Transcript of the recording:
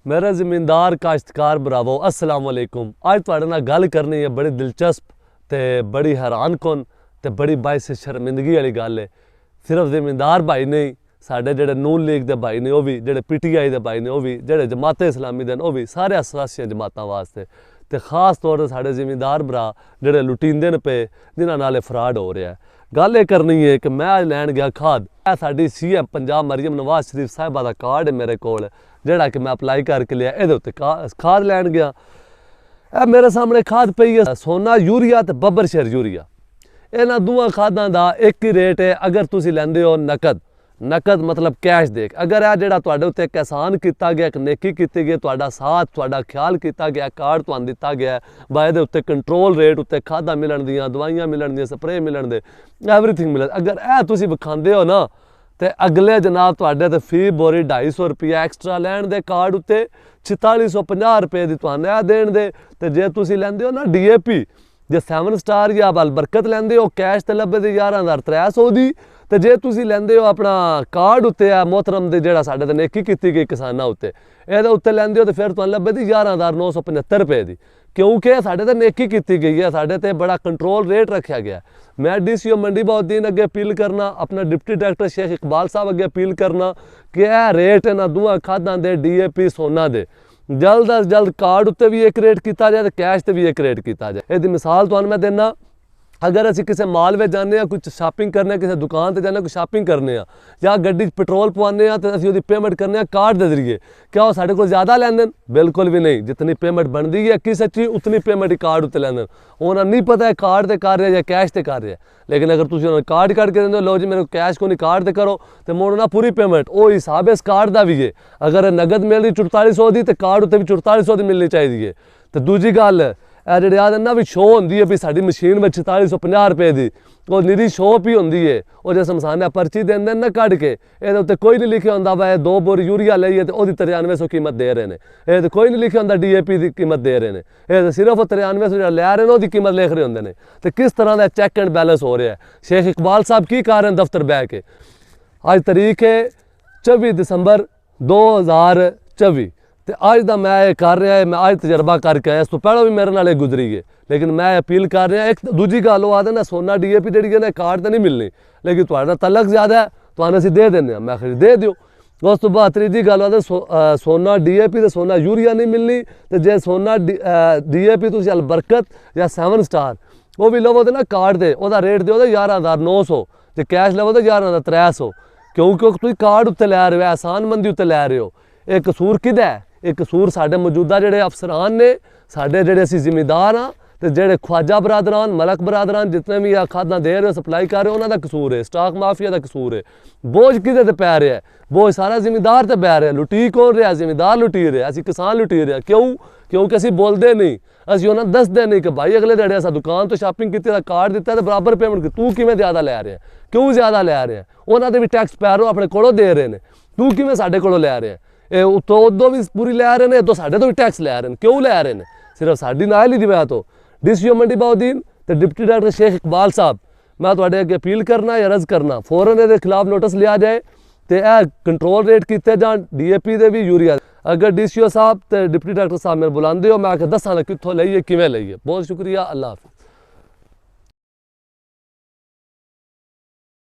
मेरा ज़मींदार काश्तकार भरावो अस्सलाम वालेकुम। आज तुहाडे नाल गल करनी है बड़ी दिलचस्प ते बड़ी हैरान कुन ते बड़ी बाइस शर्मिंदगी वाली गल है। सिर्फ ज़मींदार भाई नहीं, साडे जेहड़े नून लीग दे भाई ने, वह भी जेहड़े PTI दे भाई ने, वह भी जेहड़े जमाते इस्लामी दे, वह भी सारे असासिया जमातां वास्ते ते खास तौर पर साडे ज़मींदार भरा जेहड़े लुटींदे न पे, जिन्हां नाल फ्रॉड हो रहा है। गल ये करनी है कि मैं अज लैन गया खाद, साडी CM पंजाब मरियम नवाज शरीफ साहिबा दा कार्ड है मेरे कोल, जेड़ा कि मैं अप्लाई करके लिया। ये उत्ते खाद लैन गया, मेरे सामने खाद पई है सोना यूरिया ते बब्बर शहर यूरिया। इन्हां दोवां खादां दा एक ही रेट है। अगर तुसी लैंदे हो नकद मतलब कैश दे, अगर यह जेड़ा तुहाडे उत्ते एक एहसान किया गया, एक नेकी की गई, तुहाडा साथ तुहाडा ख्याल किया गया, कार्ड तुहानूं दिता गया, बाय दे उत्ते कंट्रोल रेट उत्ते खादां मिलण दियां, दवाइयां मिलण दियां, स्प्रे मिलण दे, एवरीथिंग मिलण। अगर यह तुसी विखांदे हो ना, तो अगले जनाब तुहाडे ते फी बोरी 250 रुपया एक्स्ट्रा लैण दे, कार्ड उत्ते 4650 रुपये दी तुहानूं यह देण दे। ते जे तुसी लैंदे हो ना DAP, जे 7 स्टार या बलबरकत लैंदे हो, कैश ते लब्भे दी 11300 दी। तो जे तुसी लैंदे हो अपना कार्ड उत्ते आ मोहतरम दे, जेड़ा साडे ते नेकी कीती गई किसानां उत्ते, इहदे उत्ते लैंदे हो तो फिर तुहानूं लब्भे दी 11975 रुपये दी, क्योंकि साडे ते नेकी कीती गई है, साडे ते बड़ा कंट्रोल रेट रखा गया। मैं DCO मंडी बहाउद्दीन अगे अपील करना, अपना डिप्टी डायरेक्टर शेख इकबाल साहब अगे अपील करना कि यह रेट इन्हां दोवां खादां दे, DAP सोना दे, जल्द अज जल्द कार्ड उत्ते भी एक रेट किया जाए, कैश ते भी एक रेट किया जाए। इसकी मिसाल तुहानूं मैं देना, अगर असी किसी माल में जाने, कुछ शॉपिंग करने, किसी दुकान पर जाने, कुछ शॉपिंग करने, या गड्डी पेट्रोल पवाने, तो असी उसकी पेमेंट करने कार्ड के जरिए, क्या वो साढ़े को ज़्यादा लैंदे? बिल्कुल भी नहीं। जितनी पेमेंट बनती है कि सच्ची, उतनी पेमेंट ही कार्ड उत्ते लैंदे। उन्हें नहीं पता है कार्ड ते कर रहे या कैश ते कर रहे। लेकिन अगर तुम उन्हें कार्ड कट के देंगे, लो जी मेरे को कैश को नहीं कार्ड ते करो, तो मोड़ना पूरी पेमेंट वो हिसाब है इस कार्ड का भी है। अगर नगद मिल रही 4400 की, तो कार्ड उत्ते भी 4400 की मिलनी चाहिए। तो दूजी गल जी आदि भी शो होंगी है भी साड़ी मशीन में 4650 रुपये की, वो निरी शोप ही होंगी है। और जैसे मसाने पर्ची देंगे ना कट के, ये उत्ते कोई नहीं लिखा होंगे भाई 2 बोरी यूरिया लईए तो वही 9300 कीमत दे रहे हैं। ये तो कोई नहीं लिखा होंगे DAP की कीमत दे रहे हैं, ये तो सिर्फ 9300 जो लै रहे हैं उसकी कीमत लिख रहे होंगे ने। तो किस तरह का चैक एंड बैलेंस हो रहा है? शेख इकबाल साहब की कर रहे हैं दफ्तर बह के? अज तारीख है 24 दिसंबर 2024। तो अज का मैं कर रहा है, मैं अज तजर्बा करके आया, इस तो पहले भी मेरे नाल गुजरी है, लेकिन मैं अपील कर रहा। एक दूजी गल वो आते ना, सोना DAP जी है कार्ड तो नहीं मिलनी, लेकिन तुहाडा तलक ज़्यादा है, तो असीं दे दें, मैं आखिर दे दियो। उस तो बाद तीजी गल आते सोना DAP तो सोना यूरिया नहीं मिलनी। तो जे सोना DAP तुसीं अलबरकत या 7 स्टार वो भी लवो तो ना कार्ड दे, वह रेट दो 11900, जो कैश लवो तो 11300, क्योंकि तुम कार्ड उत्ते लै रहे हो, एहसानमंदी उत्ते लै रहे हो। एक कसूर किदा है? एक कसूर साढ़े मौजूदा जेडे अफसरान ने, साढ़े जेडे असी जिमीदार हाँ, तो जेडे ख्वाजा बरादरान, मलक बरादरान जितने भी खादा दे रहे हो, सप्लाई कर रहे हो, उन्होंने कसूर है, स्टाक माफिया का कसूर है। बोझ किदे ते पै रहा है? बोझ सारा जिमीदार ते पै रहा है। लुटी कौन रहा? जिमीदार लुटी रहे, असी किसान लुटी रहे। क्यों? क्योंकि असी बोलते नहीं, असी उन्हें दसते नहीं कि भाई अगले दिहाड़े असा दुकान तो शॉपिंग की, कार्ड दिता तो बराबर पेमेंट की, तू किवें ज़्यादा लै रहा है? क्यों ज़्यादा लै रहा है? उन्होंने भी टैक्स पै रहे हो, अपने कोलों दे रहे हैं, तू किवें साडे कोलों लै रहा है? उत्तों उदों भी पूरी लै रहे हैं, तो साढ़े तो भी टैक्स लै रहे हैं। क्यों लै रहे हैं? सिर्फ साड़ी नाल ही वजह तो। DCO मंडी बहाउद्दीन तो डिप्टी डायरेक्टर शेख इकबाल साहब, मैं तुहाडे अगे अपील करना या रज करना, फौरन इहदे खिलाफ नोटिस लिया जाए, तो यह कंट्रोल रेट किए जान DAP दे भी, यूरिया। अगर DCO साहब तो डिप्टी डायरेक्टर साहब मेरे बुलाते हो, मैं आके दसांगा कित्थों लईए, किवें लईए। बहुत शुक्रिया, अल्लाह हाफिज़।